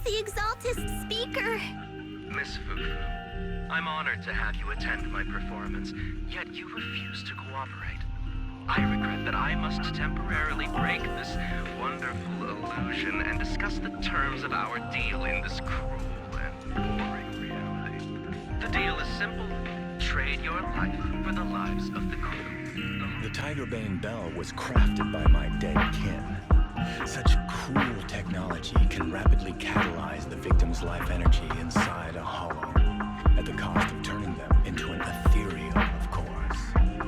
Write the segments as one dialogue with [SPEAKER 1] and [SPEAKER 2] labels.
[SPEAKER 1] the exaltist speaker.
[SPEAKER 2] Miss Fufu, I'm honored to have you attend my performance, yet you refuse to cooperate. I regret that I must temporarily break this wonderful illusion and discuss the terms of our deal in this cruel and boring reality. The deal is simple. Trade your life for the lives of the crew.
[SPEAKER 3] The Tiger Bang Bell was crafted by my dead kin. Such cruel technology can rapidly catalyze the victim's life energy inside a hollow, at the cost of turning them into an ethereal, of course.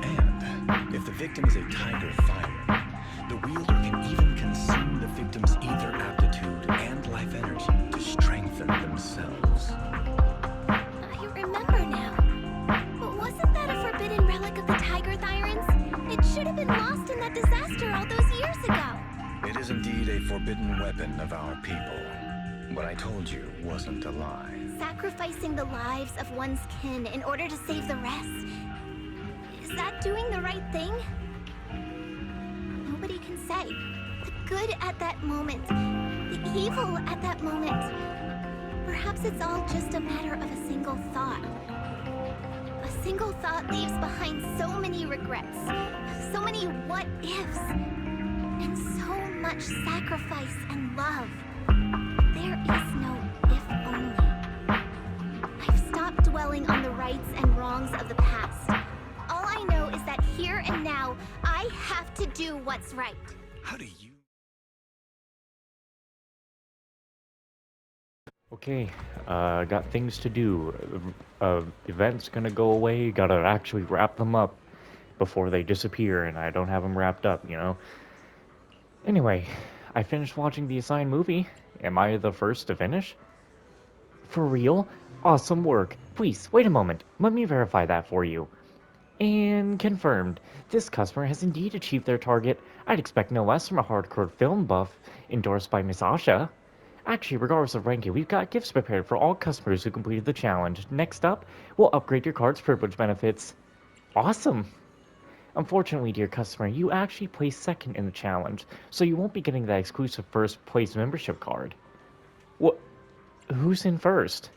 [SPEAKER 3] And if the victim is a tiger fighter, the wielder can even consume the victim's ether aptitude and life energy to strengthen themselves.
[SPEAKER 1] I remember now. But wasn't that a forbidden relic of the Tiger Thyrans? It should have been lost in that disaster all those years ago.
[SPEAKER 3] It is indeed a forbidden weapon of our people. What I told you wasn't a lie.
[SPEAKER 1] Sacrificing the lives of one's kin in order to save the rest. Is that doing the right thing? Nobody can say. The good at that moment, the evil at that moment. Perhaps it's all just a matter of a single thought. A single thought leaves behind so many regrets, so many what-ifs, and so much sacrifice and love. There is no if only. I've stopped dwelling on the rights and wrongs of the past. All I know is that here and now, I have to do what's right.
[SPEAKER 3] How do you...
[SPEAKER 4] Okay, got things to do. Event's gonna go away, gotta actually wrap them up before they disappear, and I don't have them wrapped up, you know? Anyway, I finished watching the assigned movie. Am I the first to finish? For real? Awesome work. Please, wait a moment. Let me verify that for you. And confirmed. This customer has indeed achieved their target. I'd expect no less from a hardcore film buff endorsed by Miss Asha. Actually, regardless of ranking, we've got gifts prepared for all customers who completed the challenge. Next up, we'll upgrade your card's privilege benefits. Awesome! Unfortunately, dear customer, you actually placed second in the challenge, so you won't be getting that exclusive first place membership card. What? Who's in first?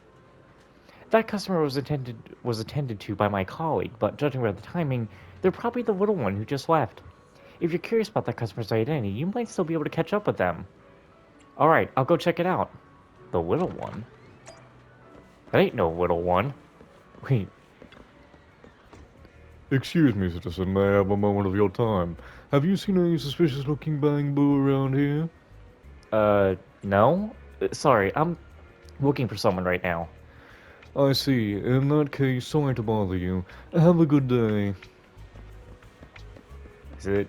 [SPEAKER 4] That customer was attended to by my colleague, but judging by the timing, they're probably the little one who just left. If you're curious about that customer's identity, you might still be able to catch up with them. Alright, I'll go check it out. The little one? That ain't no little one. Wait.
[SPEAKER 5] Excuse me, citizen, may I have a moment of your time? Have you seen any suspicious-looking Bang Boo around here?
[SPEAKER 4] No? Sorry, I'm looking for someone right now.
[SPEAKER 5] I see. In that case, sorry to bother you. Have a good day.
[SPEAKER 4] Is it...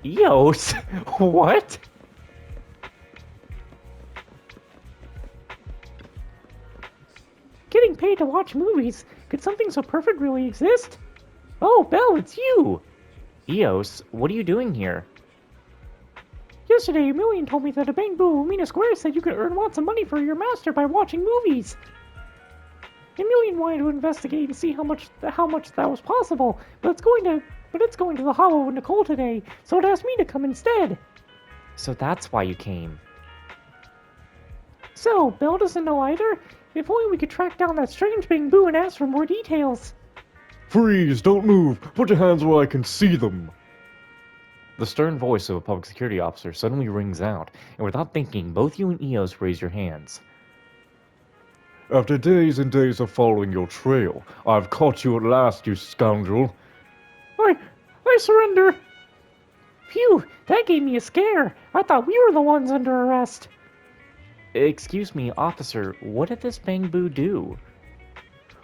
[SPEAKER 4] Eos? What? Getting paid to watch movies? Could something so perfect really exist? Oh, Belle, it's you! Eos, what are you doing here? Yesterday, a million told me that a Bang Boo Lumina Square said you could earn lots of money for your master by watching movies. A million wanted to investigate and see how much that was possible, but it's going to the Hollow with Nicole today, so it asked me to come instead. So that's why you came. So, Belle doesn't know either? If only we could track down that strange Bang Boo and ask for more details.
[SPEAKER 5] Freeze! Don't move! Put your hands where I can see them!
[SPEAKER 4] The stern voice of a public security officer suddenly rings out, and without thinking, both you and Eos raise your hands.
[SPEAKER 5] After days and days of following your trail, I've caught you at last, you scoundrel.
[SPEAKER 4] I surrender! Phew, that gave me a scare. I thought we were the ones under arrest. Excuse me, officer, what did this Bang Boo do?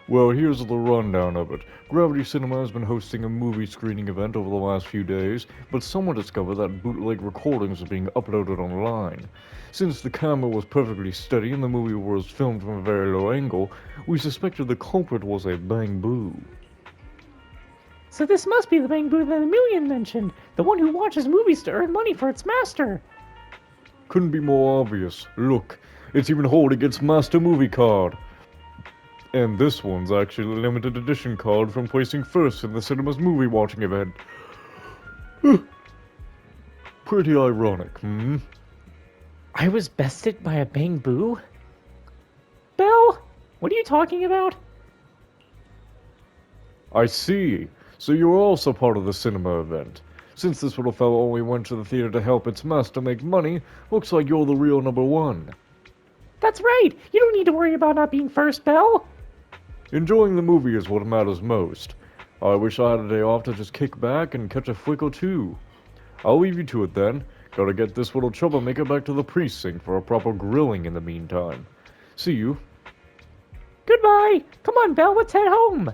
[SPEAKER 5] Well, here's the rundown of it. Gravity Cinema has been hosting a movie screening event over the last few days, but someone discovered that bootleg recordings are being uploaded online. Since the camera was perfectly steady and the movie was filmed from a very low angle, we suspected the culprit was a Bang Boo.
[SPEAKER 4] So this must be the Bang Boo that Amelia mentioned, the one who watches movies to earn money for its master.
[SPEAKER 5] Couldn't be more obvious. Look, it's even holding its master movie card. And this one's actually a limited edition card from placing first in the cinema's movie watching event. Pretty ironic, hmm?
[SPEAKER 4] I was bested by a bamboo? Belle? What are you talking about?
[SPEAKER 5] I see. So you were also part of the cinema event. Since this little fellow only went to the theater to help its master make money, looks like you're the real number one.
[SPEAKER 4] That's right! You don't need to worry about not being first, Belle!
[SPEAKER 5] Enjoying the movie is what matters most. I wish I had a day off to just kick back and catch a flick or two. I'll leave you to it then. Gotta get this little troublemaker back to the precinct for a proper grilling in the meantime. See you.
[SPEAKER 4] Goodbye! Come on, Belle, let's head home!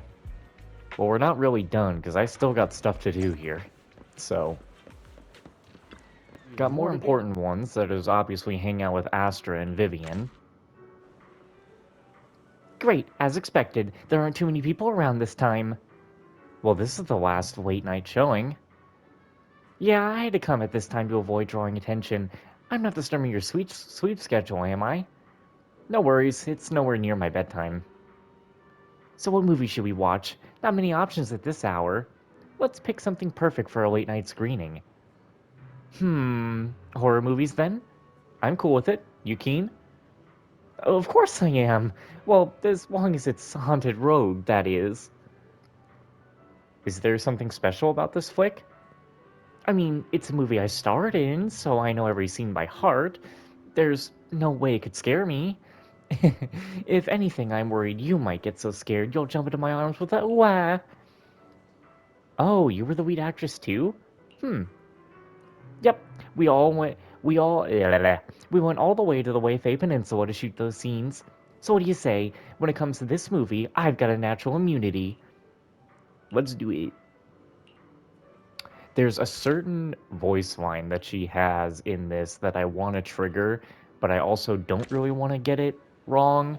[SPEAKER 4] Well, we're not really done, because I still got stuff to do here. So... got more important ones, that is obviously hang out with Astra and Vivian. Great, as expected, there aren't too many people around this time. Well, this is the last late night showing. Yeah, I had to come at this time to avoid drawing attention. I'm not disturbing your sleep schedule, am I? No worries, it's nowhere near my bedtime. So what movie should we watch? Not many options at this hour. Let's pick something perfect for a late night screening. Horror movies then? I'm cool with it. You keen? Oh, of course I am. Well, as long as it's Haunted Road, that is. Is there something special about this flick? I mean, it's a movie I starred in, so I know every scene by heart. There's no way it could scare me. If anything, I'm worried you might get so scared you'll jump into my arms with a wah. Oh, you were the lead actress too? Yep, we went all the way to the Weifei Peninsula to shoot those scenes. So what do you say? When it comes to this movie, I've got a natural immunity. Let's do it. There's a certain voice line that she has in this that I want to trigger, but I also don't really want to get it wrong.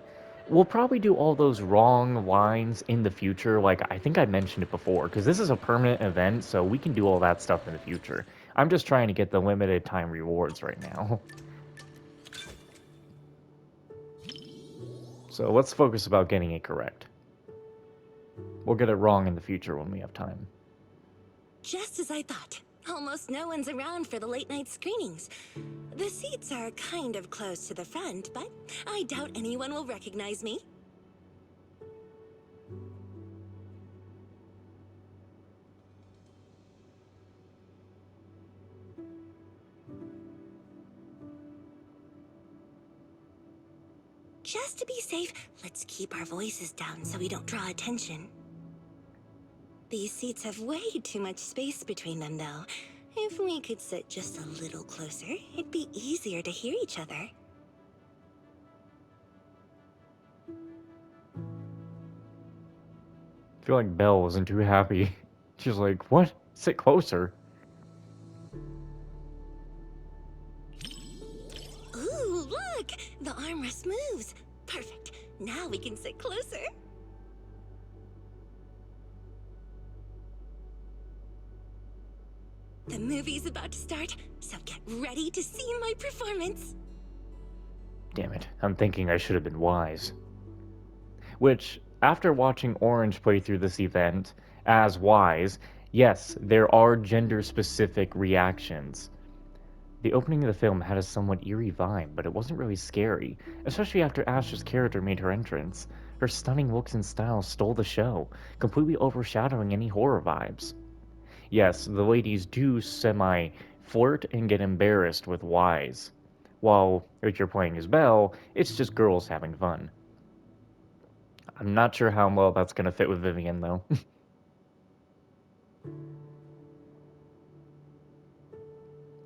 [SPEAKER 4] We'll probably do all those wrong lines in the future, like I think I mentioned it before, because this is a permanent event, so we can do all that stuff in the future. I'm just trying to get the limited time rewards right now. So let's focus about getting it correct. We'll get it wrong in the future when we have time.
[SPEAKER 6] Just as I thought. Almost no one's around for the late night screenings. The seats are kind of close to the front, but I doubt anyone will recognize me. Just to be safe, let's keep our voices down so we don't draw attention. These seats have way too much space between them, though. If we could sit just a little closer, it'd be easier to hear each other.
[SPEAKER 4] I feel like Belle wasn't too happy. She's like, what? Sit closer.
[SPEAKER 6] Ooh, look! The armrest moves. Perfect. Now we can sit closer. The movie's about to start, so get ready to see my performance.
[SPEAKER 4] Damn it, I'm thinking I should have been wise. Which, after watching Orange play through this event, as wise, yes, there are gender-specific reactions. The opening of the film had a somewhat eerie vibe, but it wasn't really scary, especially after Ash's character made her entrance. Her stunning looks and style stole the show, completely overshadowing any horror vibes. Yes, the ladies do semi-flirt and get embarrassed with Wise, while if you're playing as Belle, it's just girls having fun. I'm not sure how well that's going to fit with Vivian, though.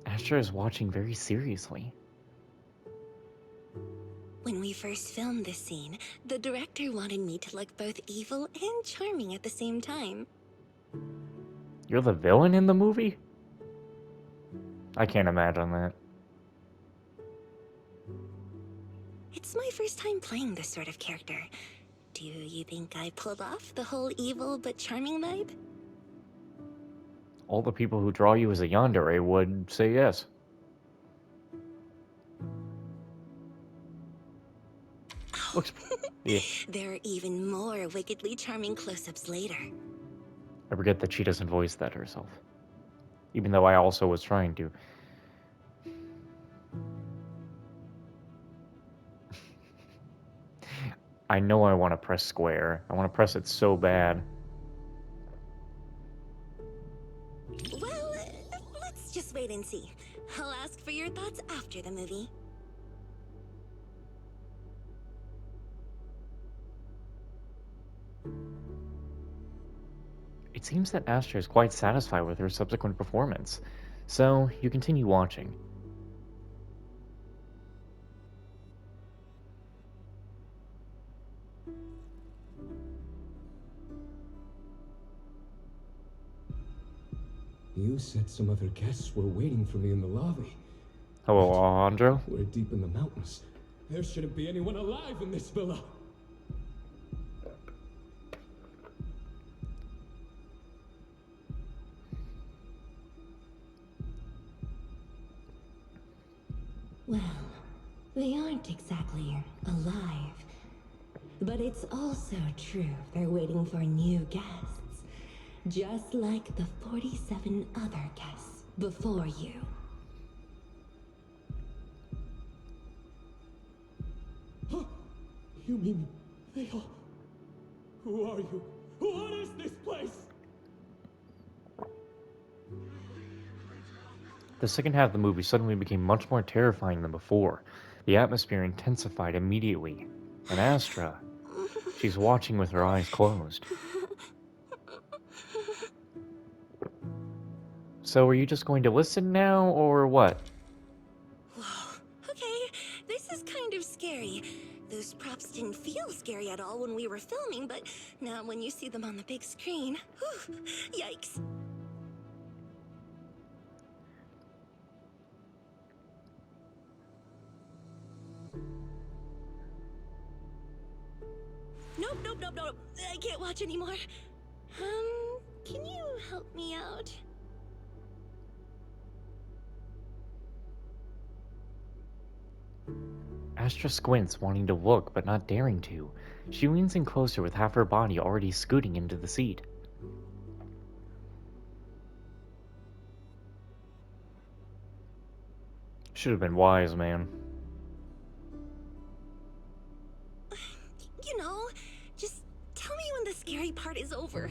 [SPEAKER 4] Astra is watching very seriously.
[SPEAKER 6] When we first filmed this scene, the director wanted me to look both evil and charming at the same time.
[SPEAKER 4] You're the villain in the movie? I can't imagine that.
[SPEAKER 6] It's my first time playing this sort of character. Do you think I pulled off the whole evil but charming vibe?
[SPEAKER 4] All the people who draw you as a yandere would say yes. Looks... yeah.
[SPEAKER 6] There are even more wickedly charming close-ups later.
[SPEAKER 4] I forget that she doesn't voice that herself. Even though I also was trying to. I know I want to press square. I want to press it so bad.
[SPEAKER 6] Well, let's just wait and see. I'll ask for your thoughts after the movie.
[SPEAKER 4] It seems that Astra is quite satisfied with her subsequent performance, so you continue watching.
[SPEAKER 7] You said some other guests were waiting for me in the lobby.
[SPEAKER 4] Hello, Alejandro.
[SPEAKER 7] We're deep in the mountains. There shouldn't be anyone alive in this villa.
[SPEAKER 6] Well, they aren't exactly alive. But it's also true they're waiting for new guests. Just like the 47 other guests before you.
[SPEAKER 7] Huh? You mean they all... Who are you? What is this place?
[SPEAKER 4] The second half of the movie suddenly became much more terrifying than before. The atmosphere intensified immediately. And Astra, she's watching with her eyes closed. So are you just going to listen now, or what?
[SPEAKER 6] Whoa, okay, this is kind of scary. Those props didn't feel scary at all when we were filming, but now when you see them on the big screen, whew, yikes. Nope. I can't watch anymore. Can you help me out?
[SPEAKER 4] Astra squints, wanting to look, but not daring to. She leans in closer with half her body already scooting into the seat. Should have been wise, man.
[SPEAKER 6] You know, just tell me when the scary part is over.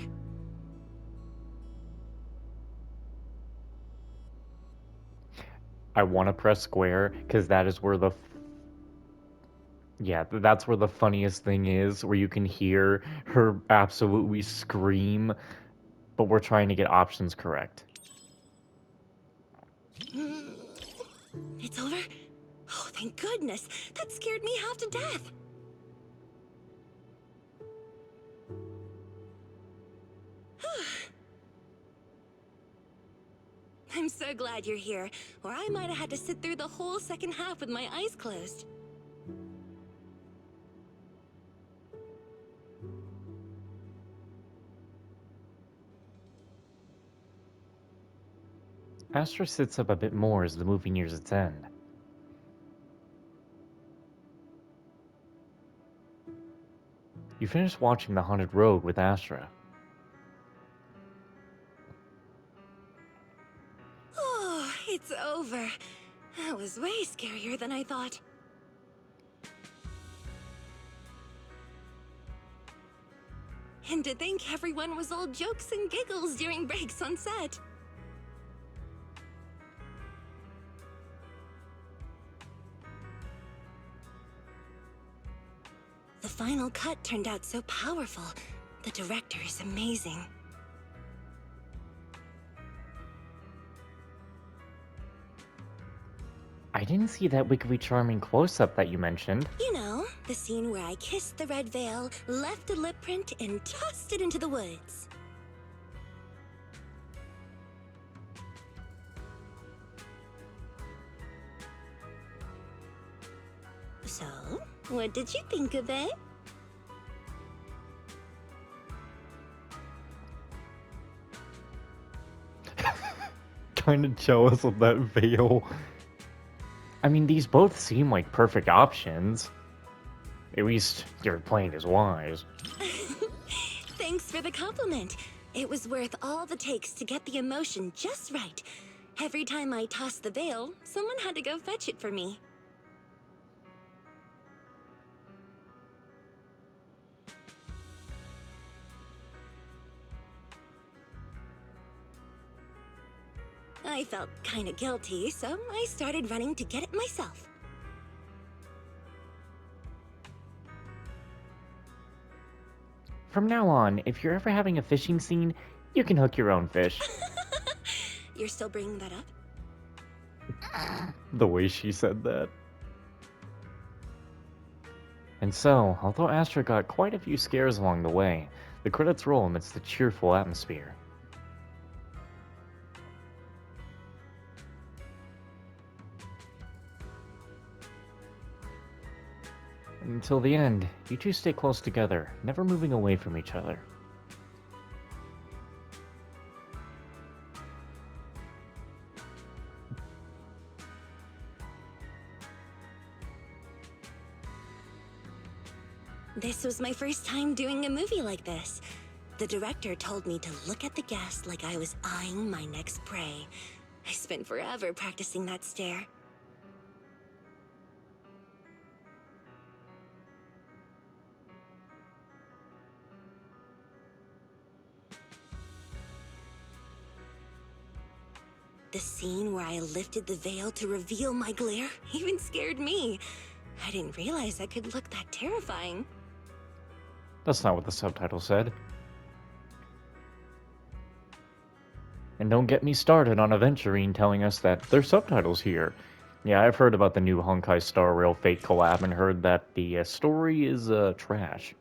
[SPEAKER 4] I want to press square, because that is where the... Yeah, that's where the funniest thing is, where you can hear her absolutely scream, but we're trying to get options correct.
[SPEAKER 6] It's over? Oh, thank goodness. That scared me half to death. I'm so glad you're here, or I might have had to sit through the whole second half with my eyes closed.
[SPEAKER 4] Astra sits up a bit more as the movie nears its end. You finish watching The Haunted Road with Astra.
[SPEAKER 6] Oh, it's over. That was way scarier than I thought. And to think everyone was all jokes and giggles during breaks on set. The final cut turned out so powerful. The director is amazing.
[SPEAKER 4] I didn't see that wickedly charming close-up that you mentioned.
[SPEAKER 6] You know, the scene where I kissed the red veil, left a lip print, and tossed it into the woods. So, what did you think of it?
[SPEAKER 4] Kinda jealous of that veil. I mean, these both seem like perfect options. At least you're playing as wise.
[SPEAKER 6] Thanks for the compliment. It was worth all the takes to get the emotion just right. Every time I tossed the veil, someone had to go fetch it for me. I felt kinda guilty, so I started running to get it myself.
[SPEAKER 4] From now on, if you're ever having a fishing scene, you can hook your own fish.
[SPEAKER 6] You're still bringing that up?
[SPEAKER 4] The way she said that. And so, although Astra got quite a few scares along the way, the credits roll amidst the cheerful atmosphere. Until the end, you two stay close together, never moving away from each other.
[SPEAKER 6] This was my first time doing a movie like this. The director told me to look at the guest like I was eyeing my next prey. I spent forever practicing that stare. The scene where I lifted the veil to reveal my glare even scared me. I didn't realize I could look that terrifying.
[SPEAKER 4] That's not what the subtitle said. And don't get me started on Aventurine telling us that there's subtitles here. Yeah, I've heard about the new Honkai Star Rail Fate collab and heard that the story is trash.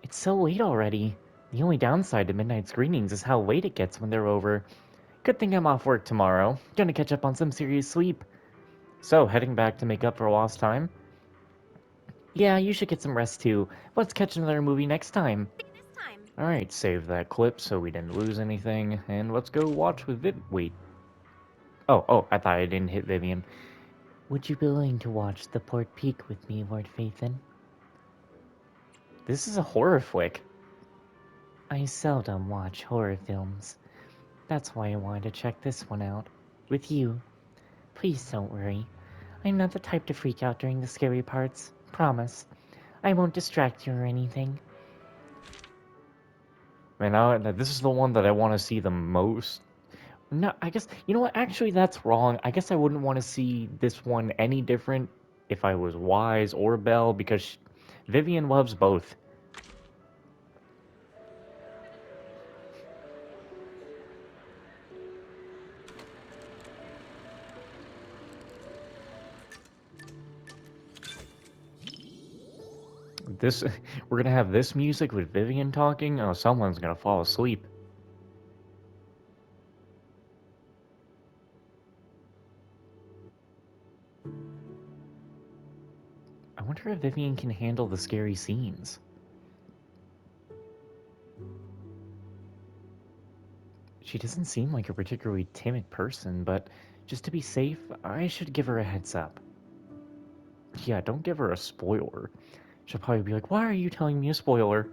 [SPEAKER 4] It's so late already. The only downside to midnight screenings is how late it gets when they're over. Good thing I'm off work tomorrow. Gonna catch up on some serious sleep. So, heading back to make up for lost time? Yeah, you should get some rest too. Let's catch another movie next time. Alright, save that clip so we didn't lose anything, and let's go watch with wait. Oh, I thought I didn't hit Vivian. Would you be willing to watch The Port Peak with me, Lord Phaethon? This is a horror flick. I seldom watch horror films. That's why I wanted to check this one out. With you. Please don't worry. I'm not the type to freak out during the scary parts. Promise. I won't distract you or anything. Man, this is the one that I want to see the most. No, I guess, you know what? Actually, that's wrong. I guess I wouldn't want to see this one any different if I was Wise or Belle, because Vivian loves both. We're gonna have this music with Vivian talking? Oh, someone's gonna fall asleep. I wonder if Vivian can handle the scary scenes. She doesn't seem like a particularly timid person, but just to be safe, I should give her a heads up. Yeah, don't give her a spoiler. She'll probably be like, why are you telling me a spoiler?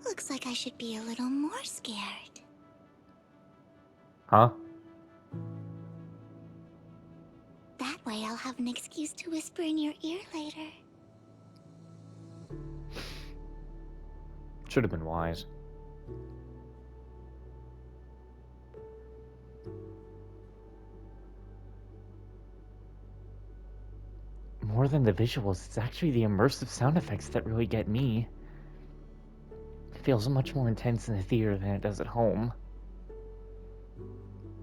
[SPEAKER 1] Looks like I should be a little more scared.
[SPEAKER 4] Huh?
[SPEAKER 1] That way I'll have an excuse to whisper in your ear later.
[SPEAKER 4] Should have been Wise. More than the visuals, it's actually the immersive sound effects that really get me. It feels much more intense in the theater than it does at home.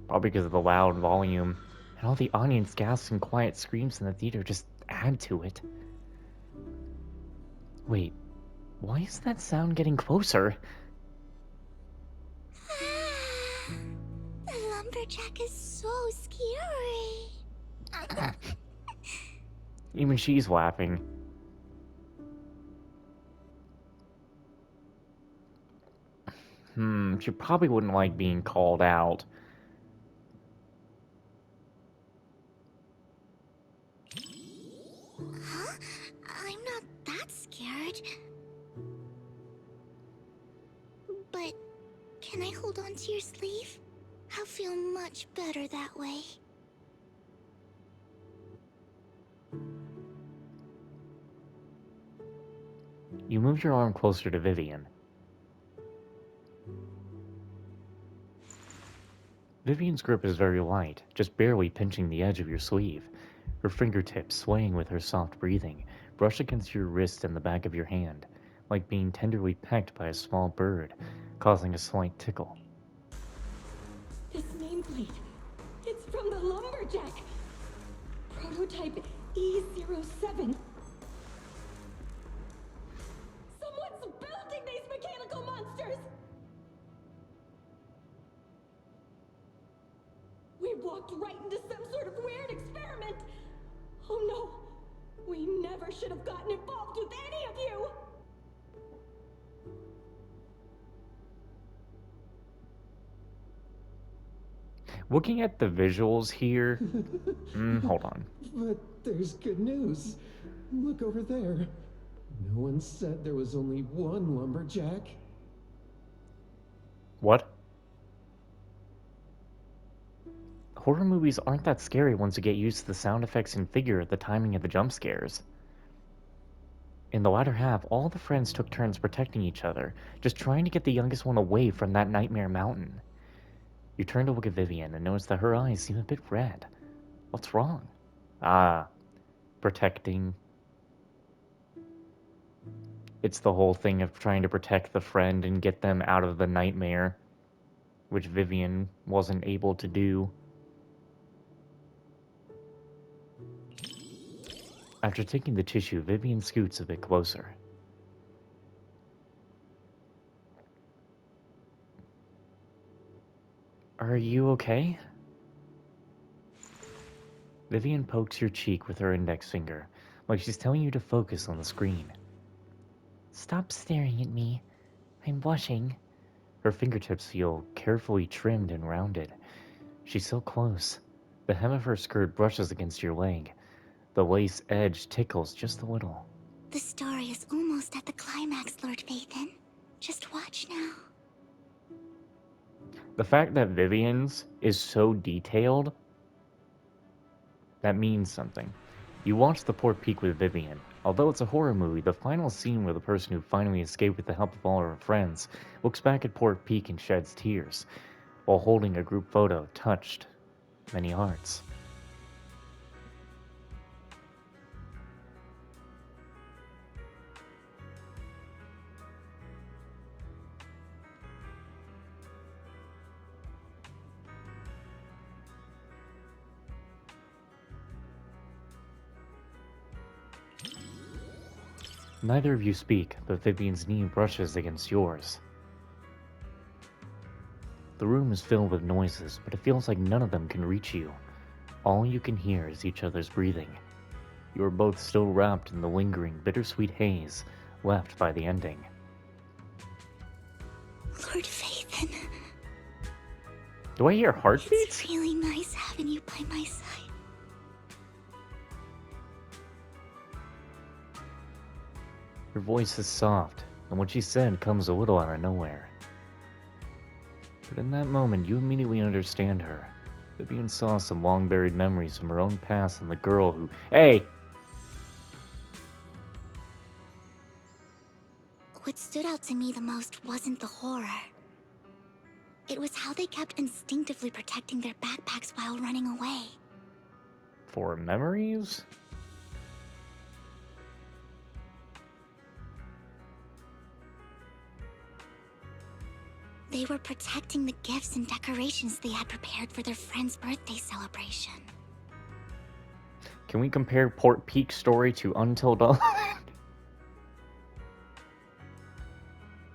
[SPEAKER 4] Probably because of the loud volume, and all the audience gasps and quiet screams in the theater just add to it. Wait, why is that sound getting closer?
[SPEAKER 1] The lumberjack is so scary.
[SPEAKER 4] Even she's laughing. She probably wouldn't like being called out.
[SPEAKER 1] Huh? I'm not that scared. But can I hold on to your sleeve? I'll feel much better that way.
[SPEAKER 4] You move your arm closer to Vivian. Vivian's grip is very light, just barely pinching the edge of your sleeve. Her fingertips, swaying with her soft breathing, brush against your wrist and the back of your hand, like being tenderly pecked by a small bird, causing a slight tickle.
[SPEAKER 7] This nameplate. It's from the Lumberjack. Prototype E07. Someone's building these mechanical monsters! We walked right into some sort of weird experiment! Oh no! We never should have gotten involved with any of you!
[SPEAKER 4] Looking at the visuals here, hold on.
[SPEAKER 7] But there's good news. Look over there. No one said there was only one lumberjack.
[SPEAKER 4] What? Horror movies aren't that scary once you get used to the sound effects and figure the timing of the jump scares. In the latter half, all the friends took turns protecting each other, just trying to get the youngest one away from that nightmare mountain. You turn to look at Vivian and notice that her eyes seem a bit red. What's wrong? Ah, protecting. It's the whole thing of trying to protect the friend and get them out of the nightmare, which Vivian wasn't able to do. After taking the tissue, Vivian scoots a bit closer. Are you okay? Vivian pokes your cheek with her index finger, like she's telling you to focus on the screen. Stop staring at me. I'm blushing. Her fingertips feel carefully trimmed and rounded. She's so close. The hem of her skirt brushes against your leg. The lace edge tickles just a little.
[SPEAKER 1] The story is almost at the climax, Lord Vathan. Just watch now.
[SPEAKER 4] The fact that Vivian's is so detailed, that means something. You watch The Port Peak with Vivian. Although it's a horror movie, the final scene where the person who finally escaped with the help of all her friends looks back at Port Peak and sheds tears, while holding a group photo touched many hearts. Neither of you speak, but Vivian's knee brushes against yours. The room is filled with noises, but it feels like none of them can reach you. All you can hear is each other's breathing. You are both still wrapped in the lingering, bittersweet haze left by the ending.
[SPEAKER 1] Lord Vathan,
[SPEAKER 4] Do I hear heartbeats?
[SPEAKER 1] it's really nice having you by my side.
[SPEAKER 4] Her voice is soft, and what she said comes a little out of nowhere. But in that moment, you immediately understand her. Vivian saw some long-buried memories from her own past and the girl who— Hey!
[SPEAKER 1] What stood out to me the most wasn't the horror. It was how they kept instinctively protecting their backpacks while running away.
[SPEAKER 4] For memories?
[SPEAKER 1] They were protecting the gifts and decorations they had prepared for their friend's birthday celebration.
[SPEAKER 4] Can we compare Port Peak's story to Until Dawn?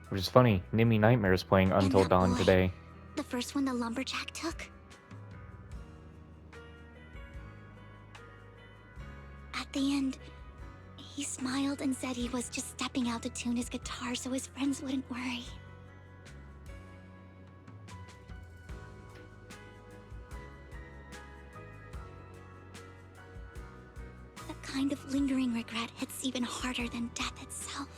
[SPEAKER 4] Which is funny, Nimmy Nightmare is playing
[SPEAKER 1] And
[SPEAKER 4] Until
[SPEAKER 1] that
[SPEAKER 4] Dawn
[SPEAKER 1] boy,
[SPEAKER 4] today.
[SPEAKER 1] the first one the lumberjack took. At the end, he smiled and said he was just stepping out to tune his guitar so his friends wouldn't worry. That kind of lingering regret hits even harder than death itself.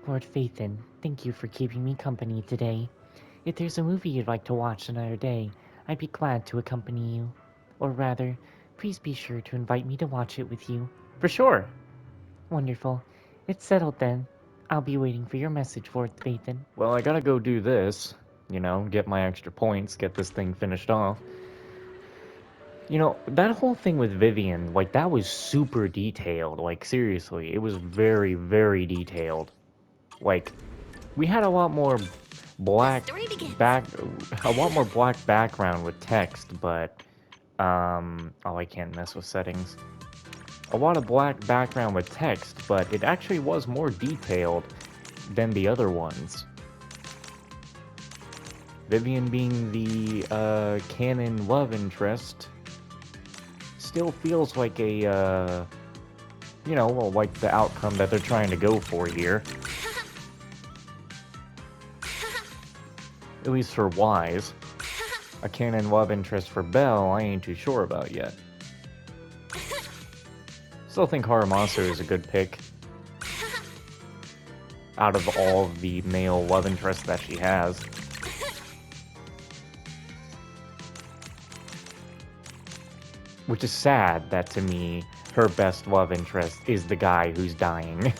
[SPEAKER 8] Lord Phaethon, thank you for keeping me company today. If there's a movie you'd like to watch another day, I'd be glad to accompany you. Or rather, please be sure to invite me to watch it with you.
[SPEAKER 4] For sure.
[SPEAKER 8] Wonderful. It's settled then. I'll be waiting for your message, Lord Phaethon.
[SPEAKER 4] Well, I gotta go do this. Get my extra points, get this thing finished off. That whole thing with Vivian, like, that was super detailed. Like, seriously, it was very, very detailed. Like, we had a lot more black
[SPEAKER 1] Story begins.
[SPEAKER 4] a lot more black background with text, but, oh, I can't mess with settings. A lot of black background with text, but it actually was more detailed than the other ones. Vivian being the, canon love interest still feels like a, like the outcome that they're trying to go for here. At least for Wise. A canon love interest for Belle, I ain't too sure about yet. Still think Haramasu is a good pick. Out of all of the male love interests that she has. Which is sad that, to me, her best love interest is the guy who's dying.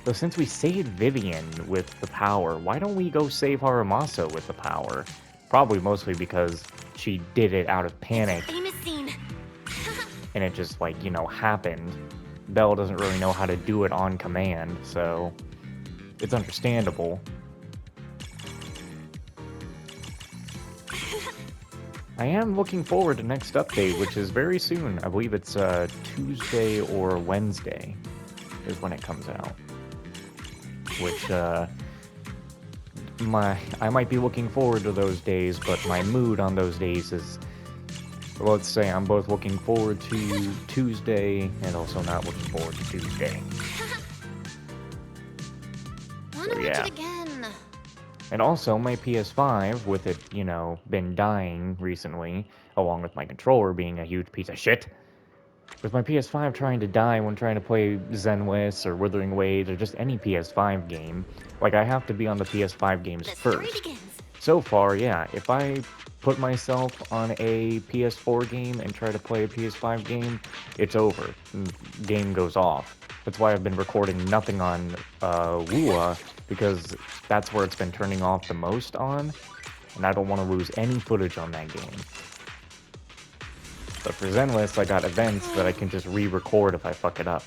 [SPEAKER 4] So since we saved Vivian with the power, why don't we go save Haramasu with the power? Probably mostly because she did it out of panic.
[SPEAKER 1] Famous scene.
[SPEAKER 4] And it just, like, happened. Belle doesn't really know how to do it on command, so it's understandable. I am looking forward to next update, which is very soon. I believe it's Tuesday or Wednesday is when it comes out. Which, I might be looking forward to those days, but my mood on those days is, well, let's say I'm both looking forward to Tuesday and also not looking forward to Tuesday.
[SPEAKER 1] Wanna watch
[SPEAKER 4] yeah.
[SPEAKER 1] it again?
[SPEAKER 4] And also, my PS5, with it, been dying recently, along with my controller being a huge piece of shit. With my PS5 trying to die when trying to play Zenless or Wuthering Waves or just any PS5 game, like, I have to be on the PS5 games
[SPEAKER 1] The story
[SPEAKER 4] first.
[SPEAKER 1] begins.
[SPEAKER 4] So far, yeah, if I put myself on a PS4 game and try to play a PS5 game, it's over. Game goes off. That's why I've been recording nothing on Wua, because that's where it's been turning off the most on, and I don't want to lose any footage on that game. But for Zenless, I got events that I can just re-record if I fuck it up.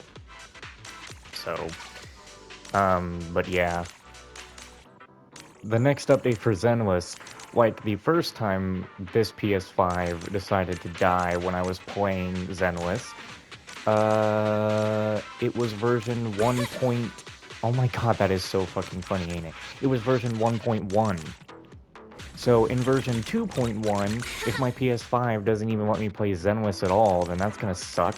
[SPEAKER 4] So, but yeah. The next update for Zenless, like the first time this PS5 decided to die when I was playing Zenless, it was version 1. Oh my god, that is so fucking funny, ain't it? It was version 1.1. So in version 2.1, if my PS5 doesn't even let me play Zenless at all, then that's gonna suck.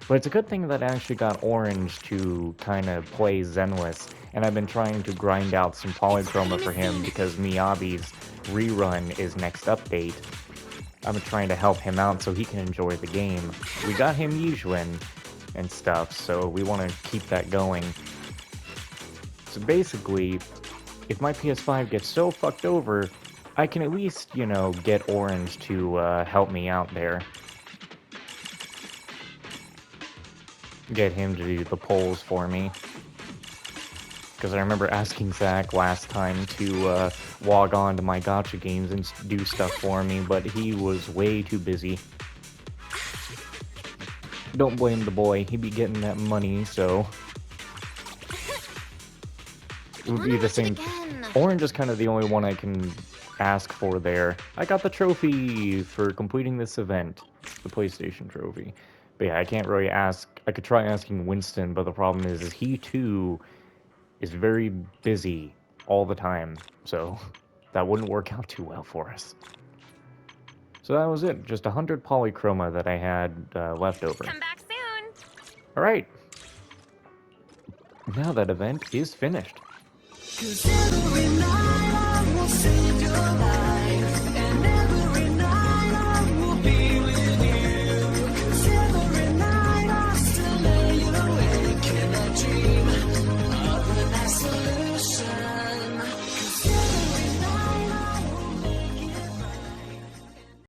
[SPEAKER 4] But it's a good thing that I actually got Orange to kind of play Zenless, and I've been trying to grind out some polychroma for him because Miyabi's rerun is next update. I've been trying to help him out so he can enjoy the game. We got him Yuzhuan and stuff, so we want to keep that going. So basically, if my PS5 gets so fucked over, I can at least, get Orange to help me out there. Get him to do the polls for me. Because I remember asking Zach last time to log on to my gacha games and do stuff for me, but he was way too busy. Don't blame the boy, he be getting that money, so... It would be the same. Orange is kind of the only one I can ask for there. I got the trophy for completing this event. The PlayStation trophy. But yeah, I can't really ask. I could try asking Winston, but the problem is he too is very busy all the time. So that wouldn't work out too well for us. So that was it. Just 100 polychroma that I had left over.
[SPEAKER 1] Come back soon.
[SPEAKER 4] Alright. Now that event is finished.
[SPEAKER 9] 'Cause every